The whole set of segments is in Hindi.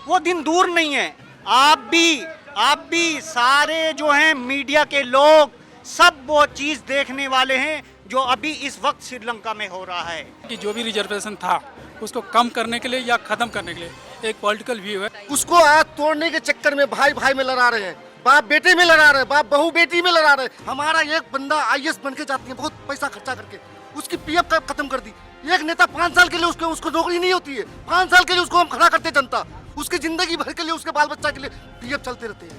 वो दिन दूर नहीं है। आप भी सारे जो हैं मीडिया के लोग सब वो चीज देखने वाले हैं जो अभी इस वक्त श्रीलंका में हो रहा है। कि जो भी रिजर्वेशन था उसको कम करने के लिए या खत्म करने के लिए एक पॉलिटिकल व्यू है। उसको आज तोड़ने के चक्कर में भाई भाई में लड़ा रहे हैं, बाप बेटे में लड़ा रहे हैं, बाप बहू बेटी में लड़ा रहे हैं। हमारा एक बंदा आईएएस बन के जाती है, बहुत पैसा खर्चा करके उसकी पीएफ खत्म कर दी। एक नेता 5 साल के लिए उसको नौकरी नहीं होती है, 5 साल के लिए उसको हम खड़ा करते जनता, उसकी जिंदगी भर के लिए उसके बाल बच्चा के लिए पीएफ चलते रहते हैं,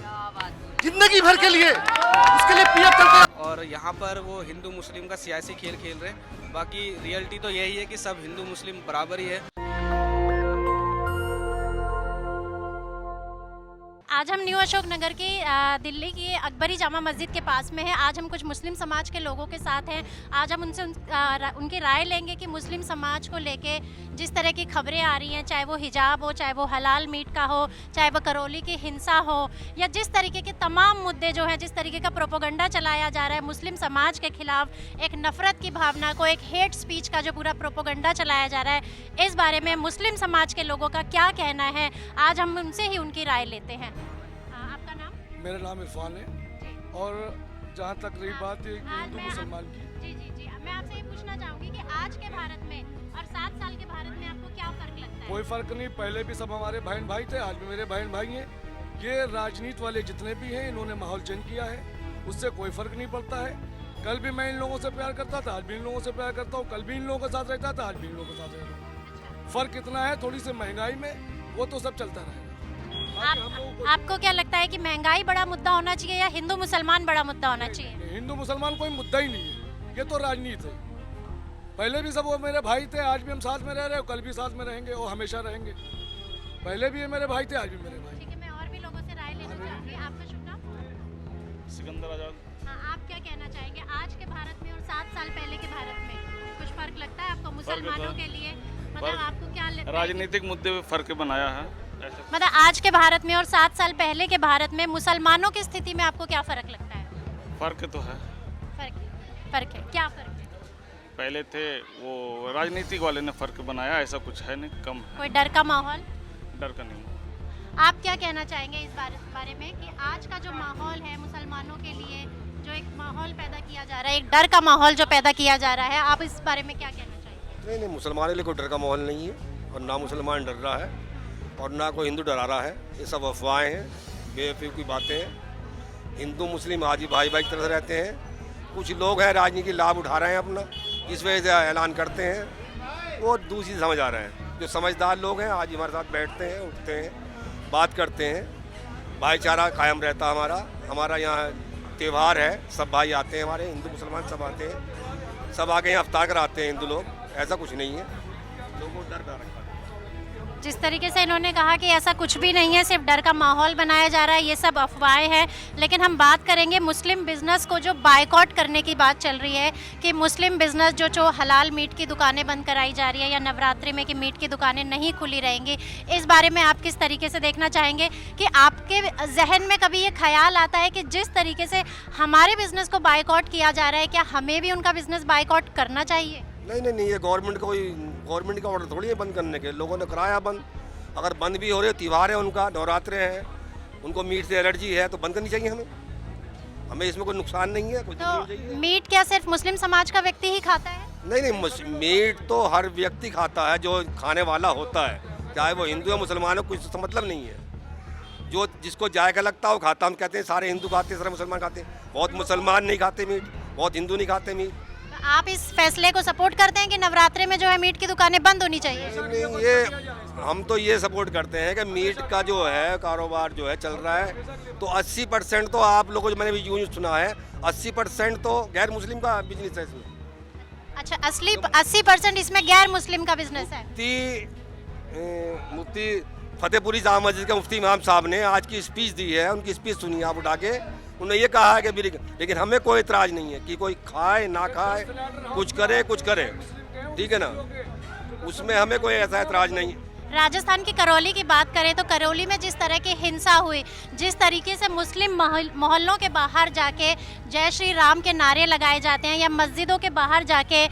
जिंदगी भर के लिए उसके लिए पीएफ चलते रहते। और यहाँ पर वो हिंदू मुस्लिम का सियासी खेल खेल रहे हैं। बाकी रियलिटी तो यही है कि सब हिंदू मुस्लिम बराबर ही है। आज हम न्यू अशोक नगर की दिल्ली की अकबरी जामा मस्जिद के पास में है। आज हम कुछ मुस्लिम समाज के लोगों के साथ हैं। आज हम उनसे उनकी राय लेंगे कि मुस्लिम समाज को लेके जिस तरह की खबरें आ रही हैं, चाहे वो हिजाब हो, चाहे वो हलाल मीट का हो, चाहे वो करौली की हिंसा हो, या जिस तरीके के तमाम मुद्दे जो हैं, जिस तरीके का प्रोपोगंडा चलाया जा रहा है मुस्लिम समाज के खिलाफ, एक नफ़रत की भावना को, एक हेट स्पीच का जो पूरा प्रोपोगंडा चलाया जा रहा है, इस बारे में मुस्लिम समाज के लोगों का क्या कहना है, आज हम उनसे ही उनकी राय लेते हैं। आपका नाम? मेरा नाम इरफान है। और जहाँ तक रही बात है हिंदू मुसलमान की, जी मैं आपसे ये पूछना चाहूँगी कि आज के भारत में और 7 साल के भारत में आपको क्या फ़र्क लगता है? कोई फ़र्क नहीं। पहले भी सब हमारे बहन भाई थे, आज भी मेरे बहन भाई हैं। ये राजनीति वाले जितने भी हैं इन्होंने माहौल चेंज किया है, उससे कोई फ़र्क नहीं पड़ता है। कल भी मैं इन लोगों से प्यार करता था, आज भी इन लोगों से प्यार करता हूँ। कल भी इन लोगों के साथ रहता था, आज भी इन लोगों के साथ रहता हूँ। फ़र्क इतना है थोड़ी सी महंगाई में, वो तो सब चलता रहेगा। आपको क्या लगता है कि महंगाई बड़ा मुद्दा होना चाहिए या हिंदू मुसलमान बड़ा मुद्दा होना चाहिए? हिंदू मुसलमान कोई मुद्दा ही नहीं है, ये तो राजनीति है। पहले भी सब वो मेरे भाई थे, आज भी हम साथ में रह रहे हैं, कल भी साथ में रहेंगे और हमेशा रहेंगे। पहले भी ये मेरे भाई थे, आज भी मेरे भाई। ठीक है, मैं और भी लोगों से राय लेना चाहूँगी। आपका शुभ नाम? सिकंदर आजाद। हाँ, आप क्या कहना चाहेंगे आज के भारत में और 7 साल पहले के भारत में कुछ फर्क लगता है आपको मुसलमानों के लिए? मतलब आपको क्या लगता है? राजनीतिक मुद्दे पे फर्क बनाया है। मतलब आज के भारत में और 7 साल पहले के भारत में मुसलमानों की स्थिति में आपको क्या फ़र्क लगता है? फर्क तो है। फर्क है, क्या फ़र्क है? पहले थे वो राजनीतिक वाले ने फर्क बनाया, ऐसा कुछ है नहीं, कम है। कोई डर का माहौल? डर का नहीं। आप क्या कहना चाहेंगे इस बारे में कि आज का जो माहौल है मुसलमानों के लिए, जो एक माहौल पैदा किया जा रहा है, एक डर का माहौल जो पैदा किया जा रहा है, आप इस बारे में क्या कहना चाहेंगे? नहीं, मुसलमानों के लिए कोई डर का माहौल नहीं है, और ना मुसलमान डर रहा है और ना कोई हिंदू डरा रहा है। ये सब अफवाहें हैं, बेवकूफ़ की बातें हैं। हिंदू मुस्लिम आज ही भाई भाई की तरह रहते हैं। कुछ लोग हैं राजनीति लाभ उठा रहे हैं अपना, इस वजह से ऐलान करते हैं, वो दूसरी समझ आ रहे हैं। जो समझदार लोग हैं आज हमारे साथ बैठते हैं, उठते हैं, बात करते हैं, भाईचारा कायम रहता हमारा यहाँ त्यौहार है, सब भाई आते हैं, हमारे हिंदू मुसलमान सब आते हैं, सब आके यहाँ अफ्तार कराते हैं हिंदू लोग। ऐसा कुछ नहीं है, लोगों को डर रखा है। जिस तरीके से इन्होंने कहा कि ऐसा कुछ भी नहीं है, सिर्फ डर का माहौल बनाया जा रहा है, ये सब अफवाहें हैं। लेकिन हम बात करेंगे मुस्लिम बिजनेस को जो बायकॉट करने की बात चल रही है कि मुस्लिम बिजनेस जो हलाल मीट की दुकानें बंद कराई जा रही है या नवरात्रि में कि मीट की दुकानें नहीं खुली रहेंगी, इस बारे में आप किस तरीके से देखना चाहेंगे? कि आपके जहन में कभी ये ख्याल आता है कि जिस तरीके से हमारे बिजनेस को बायकॉट किया जा रहा है, क्या हमें भी उनका बिजनेस बायकॉट करना चाहिए? नहीं, ये गवर्नमेंट का ऑर्डर थोड़ी है बंद करने के। लोगों ने कराया बंद, अगर बंद भी हो रहे, त्यौहार है उनका, नवरात्रे हैं, उनको मीट से एलर्जी है तो बंद करनी चाहिए हमें इसमें कोई नुकसान नहीं है। तो मीट क्या सिर्फ मुस्लिम समाज का व्यक्ति ही खाता है? नहीं, मीट तो हर व्यक्ति खाता है जो खाने वाला होता है, चाहे वो हिंदू या मुसलमान हो, कुछ तो मतलब नहीं है। जो जिसको जायका लगता है वो खाता। हम कहते हैं सारे हिंदू खाते हैं, सारे मुसलमान खाते हैं, बहुत मुसलमान नहीं खाते मीट, बहुत हिंदू नहीं खाते मीट। आप इस फैसले को सपोर्ट करते हैं कि नवरात्रि में जो है मीट की दुकानें बंद होनी चाहिए? नहीं, ये हम तो ये सपोर्ट करते हैं कि मीट का जो है कारोबार जो है चल रहा है, तो 80% तो आप लोगों, जो मैंने भी यूँ सुना है, 80% तो गैर मुस्लिम का बिजनेस है इसमें। अच्छा, 80% इसमें गैर मुस्लिम का बिजनेस है। मुफ्ती फतेहपुरी जामा मस्जिद के मुफ्ती इमाम साहब ने आज की स्पीच दी है, उनकी स्पीच सुनी आप उठा के। उन्होंने ये कहा है कि लेकिन हमें कोई इतराज़ नहीं है कि कोई खाए ना खाए, कुछ करे, ठीक है ना, उसमें हमें कोई ऐसा इतराज़ नहीं है। राजस्थान की करौली की बात करें तो करौली में जिस तरह की हिंसा हुई, जिस तरीके से मुस्लिम मोहल्लों के बाहर जाके जय श्री राम के नारे लगाए जाते हैं या मस्जिदों के बाहर जाके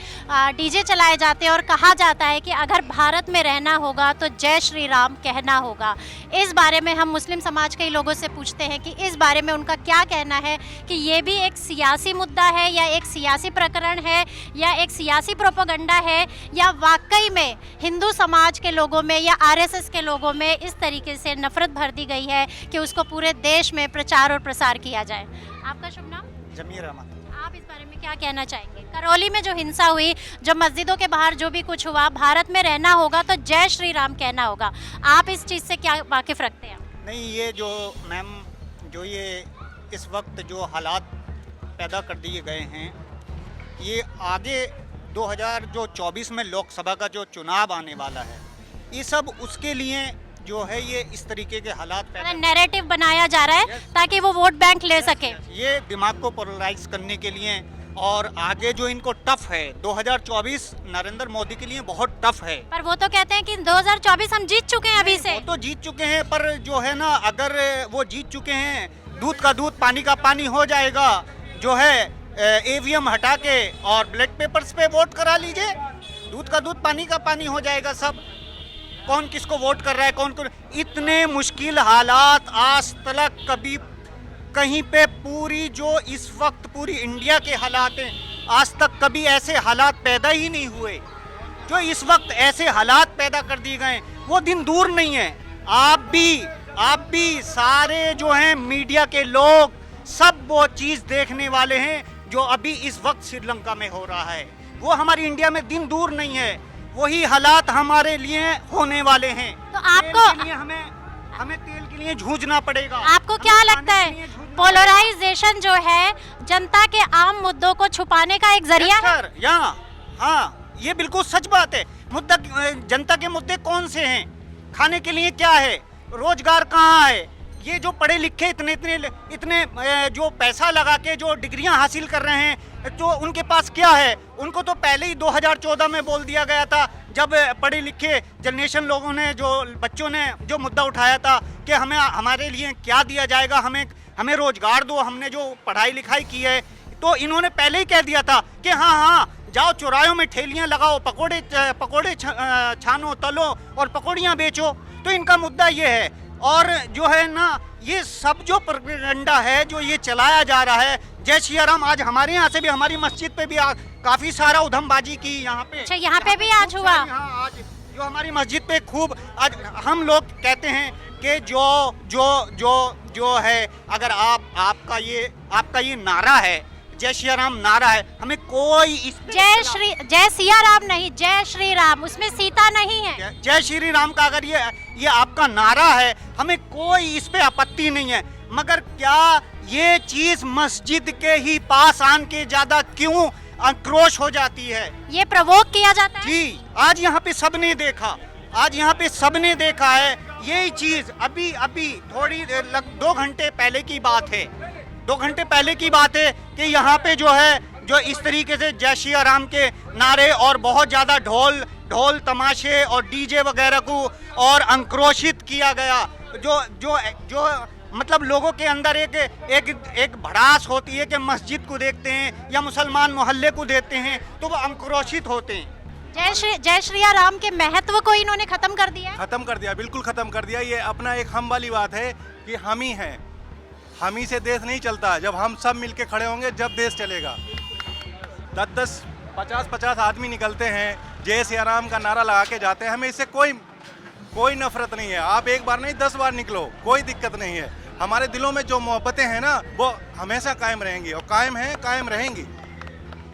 डीजे चलाए जाते हैं और कहा जाता है कि अगर भारत में रहना होगा तो जय श्री राम कहना होगा। इस बारे में हम मुस्लिम समाज के लोगों से पूछते हैं कि इस बारे में उनका क्या कहना है, कि ये भी एक सियासी मुद्दा है या एक सियासी प्रकरण है या एक सियासी प्रोपेगेंडा है, या वाकई में हिंदू समाज के लोगों में या आरएसएस के लोगों में इस तरीके से नफरत भर दी गई है कि उसको पूरे देश में प्रचार और प्रसार किया जाए। आपका शुभ नाम? जमीर अहमद। आप इस बारे में क्या कहना चाहेंगे? करौली में जो हिंसा हुई, जो मस्जिदों के बाहर जो भी कुछ हुआ, भारत में रहना होगा तो जय श्री राम कहना होगा, आप इस चीज़ से क्या वाकिफ रखते हैं? नहीं, ये जो मैम जो ये इस वक्त जो हालात पैदा कर दिए गए हैं, ये आगे 2024 में लोकसभा का जो चुनाव आने वाला है, ये सब उसके लिए जो है ये इस तरीके के हालात पैदा, नैरेटिव बनाया जा रहा है ताकि वो वोट बैंक ले सके। ये दिमाग को पोलराइज करने के लिए, और आगे जो इनको टफ है 2024 नरेंद्र मोदी के लिए बहुत टफ है। पर वो तो कहते हैं कि 2024 हम जीत चुके हैं अभी से। वो तो जीत चुके हैं, पर जो है ना, अगर वो जीत चुके हैं, दूध का दूध पानी का पानी हो जाएगा। जो है ईवीएम हटा के और ब्लैक पेपर्स पे वोट करा लीजिए, दूध का दूध पानी का पानी हो जाएगा सब। कौन किसको वोट कर रहा है, कौन कौन, इतने मुश्किल हालात आज तक कभी कहीं पे पूरी जो इस वक्त पूरी इंडिया के हालात हैं, आज तक कभी ऐसे हालात पैदा ही नहीं हुए। जो इस वक्त ऐसे हालात पैदा कर दिए गए, वो दिन दूर नहीं है। आप भी सारे जो हैं मीडिया के लोग सब वो चीज़ देखने वाले हैं जो अभी इस वक्त श्रीलंका में हो रहा है। वो हमारी इंडिया में दिन दूर नहीं है, वही हालात हमारे लिए होने वाले हैं। तो आपको तेल के लिए हमें तेल के लिए जूझना पड़ेगा। आपको क्या लगता है पोलराइजेशन जो है जनता के आम मुद्दों को छुपाने का एक जरिया है? हाँ, ये बिल्कुल सच बात है। मुद्दा, जनता के मुद्दे कौन से हैं? खाने के लिए क्या है, रोजगार कहाँ है? ये जो पढ़े लिखे इतने जो पैसा लगा के जो डिग्रियां हासिल कर रहे हैं, तो उनके पास क्या है? उनको तो पहले ही 2014 में बोल दिया गया था, जब पढ़े लिखे जनरेशन लोगों ने, जो बच्चों ने जो मुद्दा उठाया था कि हमारे लिए क्या दिया जाएगा, हमें रोजगार दो, हमने जो पढ़ाई लिखाई की है। तो इन्होंने पहले ही कह दिया था कि हाँ, जाओ चौराहों में ठेलियाँ लगाओ, पकोड़े छानो, तलो और पकौड़ियाँ बेचो। तो इनका मुद्दा ये है। और जो है ना, ये सब जो प्रोपेगेंडा है जो ये चलाया जा रहा है, जय श्री राम, आज हमारे यहाँ से भी, हमारी मस्जिद पे भी काफी सारा उधमबाजी की यहाँ पे। अच्छा, यहाँ पे भी आज हुआ? हाँ, आज जो हमारी मस्जिद पे खूब, आज हम लोग कहते हैं कि जो है, अगर आपका ये नारा है, जय श्री राम नारा है, हमें कोई इस जय सिया राम नहीं, जय श्री राम, उसमें सीता नहीं है। जय श्री राम का अगर ये आपका नारा है, हमें कोई इस पे आपत्ति नहीं है। मगर क्या ये चीज मस्जिद के ही पास आन के ज्यादा क्यों आक्रोश हो जाती है? ये प्रवोक किया जाता है। जी, आज यहाँ पे सबने देखा है यही चीज। अभी थोड़ी 2 घंटे पहले की बात है, 2 घंटे पहले की बात है कि यहाँ पे जो है, जो इस तरीके से जय श्री राम के नारे और बहुत ज़्यादा ढोल तमाशे और डीजे वगैरह को और आक्रोशित किया गया। जो मतलब लोगों के अंदर एक भड़ास होती है कि मस्जिद को देखते हैं या मुसलमान मोहल्ले को देखते हैं तो वो आक्रोशित होते हैं। जय श्री राम के महत्व को इन्होंने खत्म कर दिया। बिल्कुल खत्म कर दिया। ये अपना एक हम वाली बात है कि हम ही हैं, हम ही से देश नहीं चलता। जब हम सब मिलके खड़े होंगे जब देश चलेगा। 10-10, 50-50 आदमी निकलते हैं, जय श्री राम का नारा लगा के जाते हैं। हमें इससे कोई नफरत नहीं है। आप एक बार नहीं 10 बार निकलो, कोई दिक्कत नहीं है। हमारे दिलों में जो मोहब्बतें हैं ना, वो हमेशा कायम रहेंगी और कायम रहेंगी।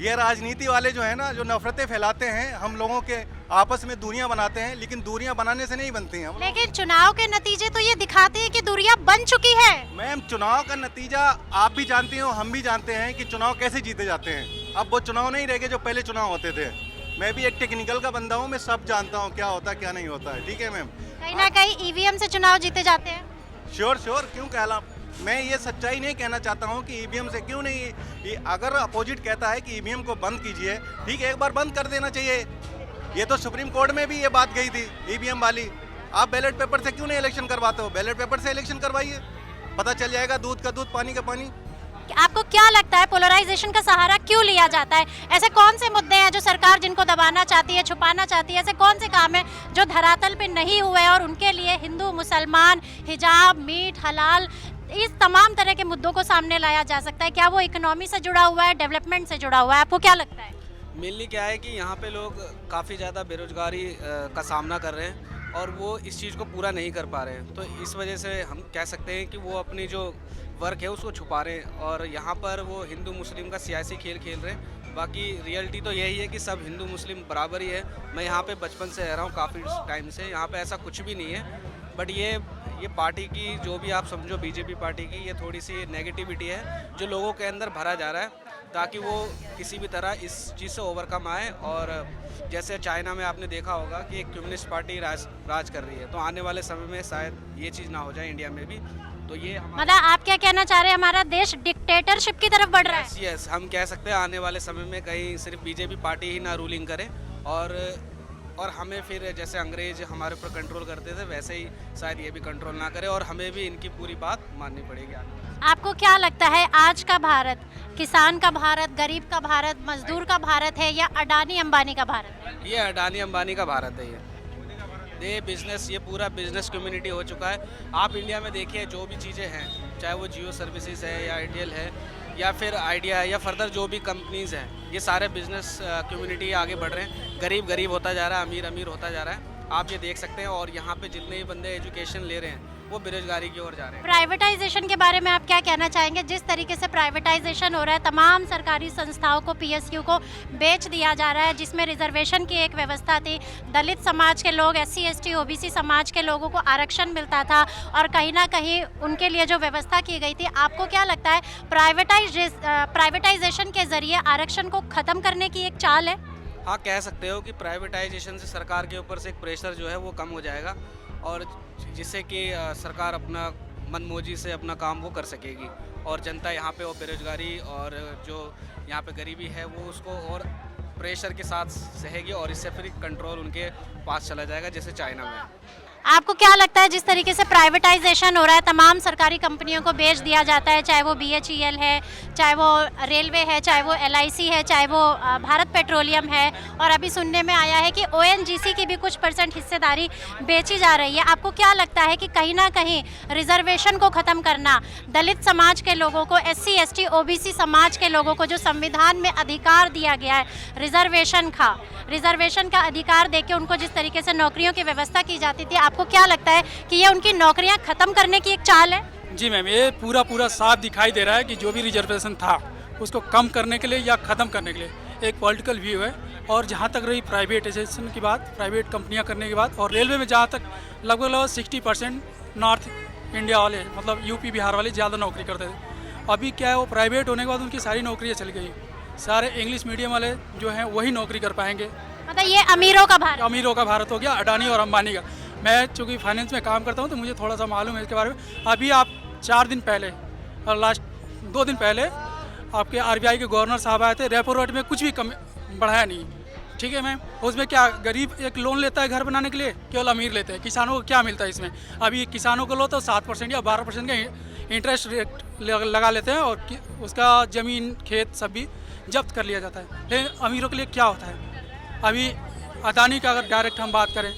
ये राजनीति वाले जो है ना, जो नफरतें फैलाते हैं, हम लोगों के आपस में दूरियां बनाते हैं, लेकिन दूरियां बनाने से नहीं बनती हैं। लेकिन चुनाव के नतीजे तो ये दिखाते हैं कि दूरियां बन चुकी है। मैम, चुनाव का नतीजा आप भी जानती हो, हम भी जानते हैं कि चुनाव कैसे जीते जाते हैं। अब वो चुनाव नहीं रह गए जो पहले चुनाव होते थे। मैं भी एक टेक्निकल का बंदा हूँ, मैं सब जानता हूँ क्या होता है क्या नहीं होता है। ठीक है मैम, कहीं ना कहीं ईवीएम से चुनाव जीते जाते हैं। श्योर क्यों कहला। मैं ये सच्चाई नहीं कहना चाहता हूँ कि ईवीएम से क्यों नहीं। अगर अपोजिट कहता है कि ईवीएम को बंद कीजिए, ठीक है, एक बार बंद कर देना चाहिए। ये तो सुप्रीम कोर्ट में भी ये बात गई थी ईवीएम वाली, आप बैलेट पेपर से क्यों नहीं इलेक्शन करवाते हो? बैलेट पेपर से इलेक्शन करवाइए, पता चल जाएगा दूध का दूध पानी का पानी। आपको क्या लगता है पोलराइजेशन का सहारा क्यों लिया जाता है? ऐसे कौन से मुद्दे हैं जो सरकार जिनको दबाना चाहती है, छुपाना चाहती है? ऐसे कौन से काम है जो धरातल पे नहीं हुए और उनके लिए हिंदू, मुसलमान, हिजाब, मीट, हलाल, इस तमाम तरह के मुद्दों को सामने लाया जा सकता है? क्या वो इकोनॉमी से जुड़ा हुआ है, डेवलपमेंट से जुड़ा हुआ है? आपको क्या लगता है? मेनली क्या है कि यहाँ पे लोग काफ़ी ज़्यादा बेरोजगारी का सामना कर रहे हैं और वो इस चीज़ को पूरा नहीं कर पा रहे हैं, तो इस वजह से हम कह सकते हैं कि वो अपनी जो वर्क है उसको छुपा रहे हैं और यहाँ पर वो हिंदू मुस्लिम का सियासी खेल खेल रहे हैं। बाकी रियलिटी तो यही है कि सब हिंदू मुस्लिम बराबर ही है। मैं यहाँ पे बचपन से रह रहा हूँ काफ़ी टाइम से, यहाँ पे ऐसा कुछ भी नहीं है। बट ये पार्टी की जो भी आप समझो बीजेपी पार्टी की, ये थोड़ी सी नेगेटिविटी है जो लोगों के अंदर भरा जा रहा है ताकि वो किसी भी तरह इस चीज़ से ओवरकम आए। और जैसे चाइना में आपने देखा होगा कि एक कम्युनिस्ट पार्टी राज कर रही है, तो आने वाले समय में शायद ये चीज़ ना हो जाए इंडिया में भी। तो ये मतलब आप क्या कहना चाह रहे हैं, हमारा देश डिक्टेटरशिप की तरफ बढ़ रहा है? यस, हम कह सकते हैं आने वाले समय में कहीं सिर्फ बीजेपी पार्टी ही ना रूलिंग करे और हमें फिर जैसे अंग्रेज हमारे ऊपर कंट्रोल करते थे वैसे ही शायद ये भी कंट्रोल ना करे और हमें भी इनकी पूरी बात माननी पड़ेगी। आपको क्या लगता है आज का भारत किसान का भारत, गरीब का भारत, मजदूर का भारत है या अडानी अंबानी का भारत है? ये अडानी अंबानी का भारत है। ये बिजनेस, ये पूरा बिजनेस कम्युनिटी हो चुका है। आप इंडिया में देखिए जो भी चीज़ें हैं, चाहे वो जियो सर्विसेज है या एयरटेल है या फिर आइडिया है या फर्दर जो भी कंपनीज़ हैं, ये सारे बिजनेस कम्युनिटी आगे बढ़ रहे हैं। गरीब गरीब होता जा रहा है, अमीर अमीर होता जा रहा है, आप ये देख सकते हैं। और यहाँ पे जितने भी बंदे एजुकेशन ले रहे हैं वो बेरोजगारी की ओर जा रहे हैं। प्राइवेटाइजेशन के बारे में आप क्या कहना चाहेंगे? जिस तरीके से प्राइवेटाइजेशन हो रहा है, तमाम सरकारी संस्थाओं को, पीएसयू को बेच दिया जा रहा है, जिसमें रिजर्वेशन की एक व्यवस्था थी, दलित समाज के लोग, एससी एसटी ओबीसी समाज के लोगों को आरक्षण मिलता था और कहीं ना कहीं उनके लिए जो व्यवस्था की गई थी, आपको क्या लगता है प्राइवेटाइजेशन के जरिए आरक्षण को ख़त्म करने की एक चाल है? हाँ, कह सकते हो कि प्राइवेटाइजेशन से सरकार के ऊपर से एक प्रेशर जो है वो कम हो जाएगा और जिससे कि सरकार अपना मनमौजी से अपना काम वो कर सकेगी और जनता यहाँ पे वो बेरोजगारी और जो यहाँ पे गरीबी है वो उसको और प्रेशर के साथ सहेगी और इससे फिर कंट्रोल उनके पास चला जाएगा जैसे चाइना में। आपको क्या लगता है जिस तरीके से प्राइवेटाइजेशन हो रहा है, तमाम सरकारी कंपनियों को बेच दिया जाता है, चाहे वो BHEL है, चाहे वो रेलवे है, चाहे वो LIC है, चाहे वो भारत पेट्रोलियम है, और अभी सुनने में आया है कि ONGC की भी कुछ % हिस्सेदारी बेची जा रही है। आपको क्या लगता है कि कहीं ना कहीं रिजर्वेशन को ख़त्म करना, दलित समाज के लोगों को, SC ST OBC समाज के लोगों को जो संविधान में अधिकार दिया गया है रिजर्वेशन का अधिकार देके उनको जिस तरीके से नौकरियों की व्यवस्था की जाती थी, आपको क्या लगता है कि ये उनकी नौकरियां खत्म करने की एक चाल है? जी मैम, ये पूरा साफ दिखाई दे रहा है कि जो भी रिजर्वेशन था उसको कम करने के लिए या ख़त्म करने के लिए एक पॉलिटिकल व्यू है। और जहाँ तक रही प्राइवेटाइजेशन की बात, प्राइवेट कंपनियाँ करने की बात, और रेलवे में जहाँ तक लगभग 60% नॉर्थ इंडिया वाले, मतलब यूपी बिहार वाले ज़्यादा नौकरी करते थे। अभी क्या है, वो प्राइवेट होने के बाद उनकी सारी नौकरियाँ चली गई, सारे इंग्लिश मीडियम वाले जो हैं वही नौकरी कर पाएंगे। मतलब ये अमीरों का भारत हो गया, अडानी और अंबानी का। मैं चूँकि फाइनेंस में काम करता हूँ तो मुझे थोड़ा सा मालूम है इसके बारे में। अभी आप 4 दिन पहले और लास्ट 2 दिन पहले आपके RBI के गवर्नर साहब आए थे, रेपो रेट में कुछ भी कम बढ़ाया नहीं, ठीक है मैम। उसमें क्या गरीब एक लोन लेता है घर बनाने के लिए, केवल अमीर लेते हैं। किसानों को क्या मिलता है इसमें? अभी किसानों को लो तो 7% या 12% का इंटरेस्ट रेट लगा लेते हैं और उसका ज़मीन खेत सब भी जब्त कर लिया जाता है। लेकिन अमीरों के लिए क्या होता है? अभी अदानी का अगर डायरेक्ट हम बात करें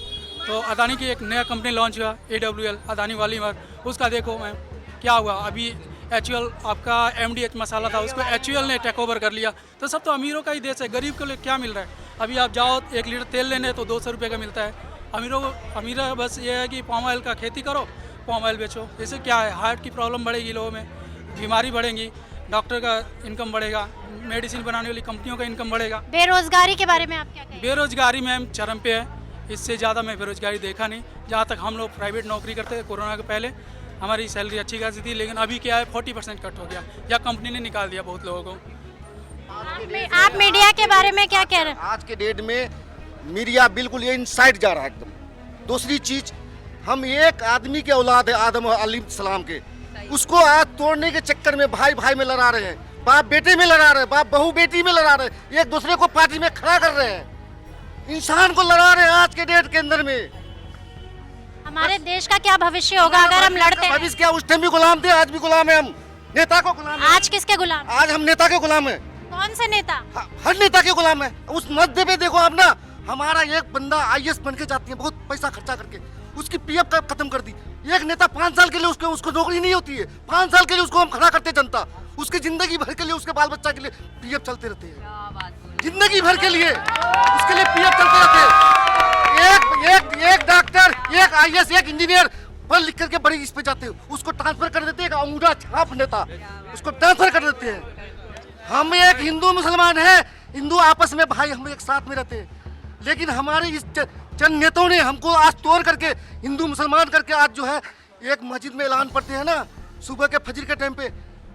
तो अदानी की एक नया कंपनी लॉन्च हुआ, AWL अदानी वालीमार, उसका देखो मैम क्या हुआ। अभी HUL आपका MDH मसाला था, उसको HUL ने टेक ओवर कर लिया। तो सब तो अमीरों का ही देश है, गरीब के लिए क्या मिल रहा है? अभी आप जाओ 1 लीटर तेल लेने तो 200 रुपये का मिलता है। अमीरों बस ये है कि पाम ऑयल का खेती करो, पाम ऑयल बेचो। इससे क्या है, हार्ट की प्रॉब्लम बढ़ेगी, लोगों में बीमारी बढ़ेगी, डॉक्टर का इनकम बढ़ेगा, मेडिसिन बनाने वाली कंपनियों का इनकम बढ़ेगा। बेरोजगारी के बारे में आप क्या कहेंगे? बेरोजगारी मैम चरम पे है, इससे ज़्यादा मैं बेरोजगारी देखा नहीं। जहाँ तक हम लोग प्राइवेट नौकरी करते थे कोरोना के पहले, हमारी सैलरी अच्छी खासी थी, लेकिन अभी क्या है 40% कट हो गया या कंपनी ने निकाल दिया बहुत लोगों को। आप मीडिया के बारे में क्या कह रहे हैं? आज के डेट में मीडिया बिल्कुल ये इनसाइड जा रहा है एकदम। दूसरी चीज, हम एक आदमी के औलाद है, आदम अलैहिस्सलाम के, उसको आज तोड़ने के चक्कर में भाई भाई में लड़ा रहे हैं, बाप बेटे में लड़ा रहे हैं, बाप बहू बेटी में लड़ा रहे हैं, एक दूसरे को पार्टी में खड़ा कर रहे हैं, इंसान को लड़ा रहे हैं आज के डेट के अंदर में। हमारे देश का क्या भविष्य होगा अगर हम लड़ते हैं? भविष्य क्या, उस टाइम भी गुलाम थे, आज भी गुलाम है हम, नेता को गुलाम है। आज किसके गुलाम? आज हम नेता के गुलाम है। कौन से नेता? हर नेता के गुलाम है। उस मध्य पे देखो आप ना, हमारा एक बंदा IAS बन के जाती है, बहुत पैसा खर्चा करके, उसकी PF खत्म कर दी। एक नेता 5 साल के लिए उसको नौकरी नहीं होती है, 5 साल के लिए उसको हम खड़ा करते जनता, उसकी जिंदगी भर के लिए, उसके बाल बच्चा के लिए PF चलते रहते हैं, जिंदगी भर के लिए उसके लिए PF चलते रहते हैं। एक डॉक्टर, एक IAS, एक इंजीनियर पढ़ लिख करके बड़ी इस पे जाते हैं, उसको ट्रांसफर कर देते हैं, एक अंगूठा छाप नेता उसको ट्रांसफर कर देते हैं। हम एक हिंदू मुसलमान है, हिंदू आपस में भाई, हम एक साथ में रहते हैं, लेकिन हमारे इस चंद नेताओं ने हमको आज तोड़ करके हिंदू मुसलमान करके, आज जो है एक मस्जिद में ऐलान पढ़ते हैं ना सुबह के फजर के टाइम पे,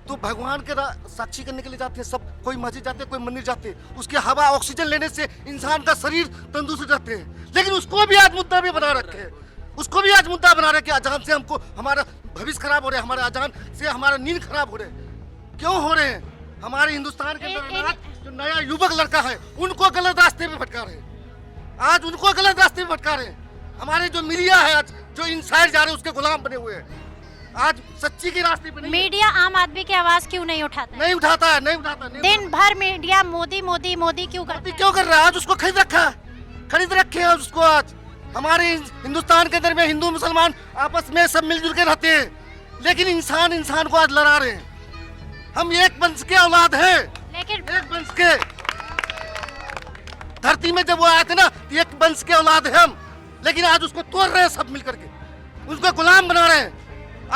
तो भगवान के साक्षी करने के लिए जाते हैं सब, कोई मस्जिद जाते हैं, कोई मंदिर जाते हैं, उसकी हवा ऑक्सीजन लेने से इंसान का शरीर तंदुरुस्त रहते हैं। लेकिन उसको भी आज मुद्दा भी बना रखे हैं, उसको भी आज मुद्दा बना रखे, अजान से हमको हमारा भविष्य खराब हो रहा है, हमारे अजान से हमारा नींद खराब हो रहे हैं। क्यों हो रहे हैं? हमारे हिंदुस्तान के अंदर जो नया युवक लड़का है उनको गलत रास्ते में भटका रहे हैं, आज उनको गलत रास्ते में भटका रहे हैं। हमारे जो मीडिया है आज जो इनसाइड जा रहे हैं उसके गुलाम बने हुए हैं, आज सच्ची के रास्ते पे नहीं। मीडिया आम आदमी की आवाज क्यों नहीं उठाता है? नहीं उठाता है, नहीं उठाता। दिन भर मीडिया मोदी मोदी मोदी क्यों करता है? क्यों कर रहा है? आज उसको खरीद रखा है, खरीद रखे है उसको। आज हमारे हिंदुस्तान के अंदर में हिंदू मुसलमान आपस में सब मिलजुल के रहते हैं, लेकिन इंसान को आज लड़ा रहे हैं। हम एक वंश के औलाद हैं, लेकिन एक वंश के, धरती में जब वो आए थे ना, एक वंश के औलाद हैं हम, लेकिन आज उसको तोड़ रहे हैं सब मिलकर के, उसको गुलाम बना रहे हैं,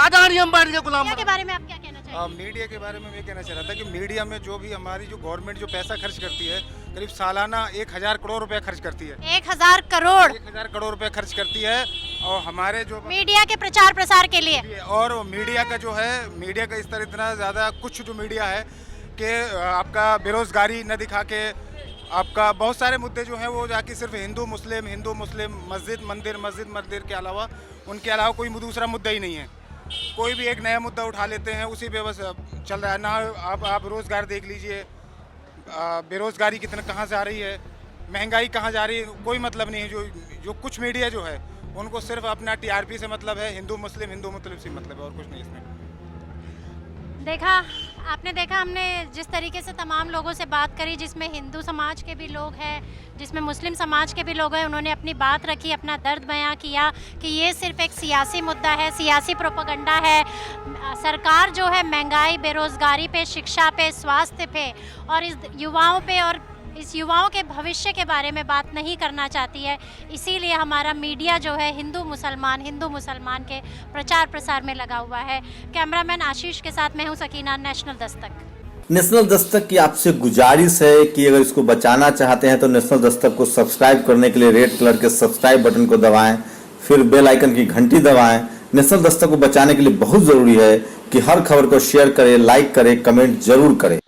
अदानी अंबानी के गुलाम। मीडिया के बारे में आप क्या कहना चाहिए? मीडिया के बारे में मैं कहना चाह रहा था कि मीडिया में जो भी हमारी जो गवर्नमेंट जो पैसा खर्च करती है, करीब सालाना 1000 करोड़ रुपए खर्च करती है। 1000 करोड़? 1000 करोड़ रुपए खर्च करती है, और हमारे जो मीडिया के प्रचार प्रसार के लिए। और मीडिया का जो है, मीडिया का इस तरह इतना ज़्यादा कुछ जो मीडिया है कि आपका बेरोजगारी न दिखा के, आपका बहुत सारे मुद्दे जो हैं वो जाके सिर्फ हिंदू मुस्लिम, मस्जिद मंदिर के अलावा, उनके अलावा कोई दूसरा मुद्दा ही नहीं है। कोई भी एक नया मुद्दा उठा लेते हैं, उसी पे बस चल रहा है ना। आप रोज़गार देख लीजिए, बेरोज़गारी कितना कहाँ से आ रही है, महंगाई कहाँ जा रही है, कोई मतलब नहीं है। जो कुछ मीडिया जो है उनको सिर्फ अपना TRP से मतलब है, हिंदू मुस्लिम से मतलब है, और कुछ नहीं इसमें। आपने देखा हमने जिस तरीके से तमाम लोगों से बात करी, जिसमें हिंदू समाज के भी लोग हैं, जिसमें मुस्लिम समाज के भी लोग हैं, उन्होंने अपनी बात रखी, अपना दर्द बयां किया कि ये सिर्फ एक सियासी मुद्दा है, सियासी प्रोपेगेंडा है। सरकार जो है महंगाई, बेरोज़गारी पे, शिक्षा पे, स्वास्थ्य पे और इस युवाओं के भविष्य के बारे में बात नहीं करना चाहती है। इसीलिए हमारा मीडिया जो है हिंदू मुसलमान के प्रचार प्रसार में लगा हुआ है। कैमरामैन आशीष के साथ मैं हूं सकीना, नेशनल दस्तक। नेशनल दस्तक की आपसे गुजारिश है कि अगर इसको बचाना चाहते हैं तो नेशनल दस्तक को सब्सक्राइब करने के लिए रेड कलर के सब्सक्राइब बटन को दबाएं, फिर बेल आइकन की घंटी दबाएं। नेशनल दस्तक को बचाने के लिए बहुत जरूरी है कि हर खबर को शेयर करें, लाइक करें, कमेंट जरूर करें।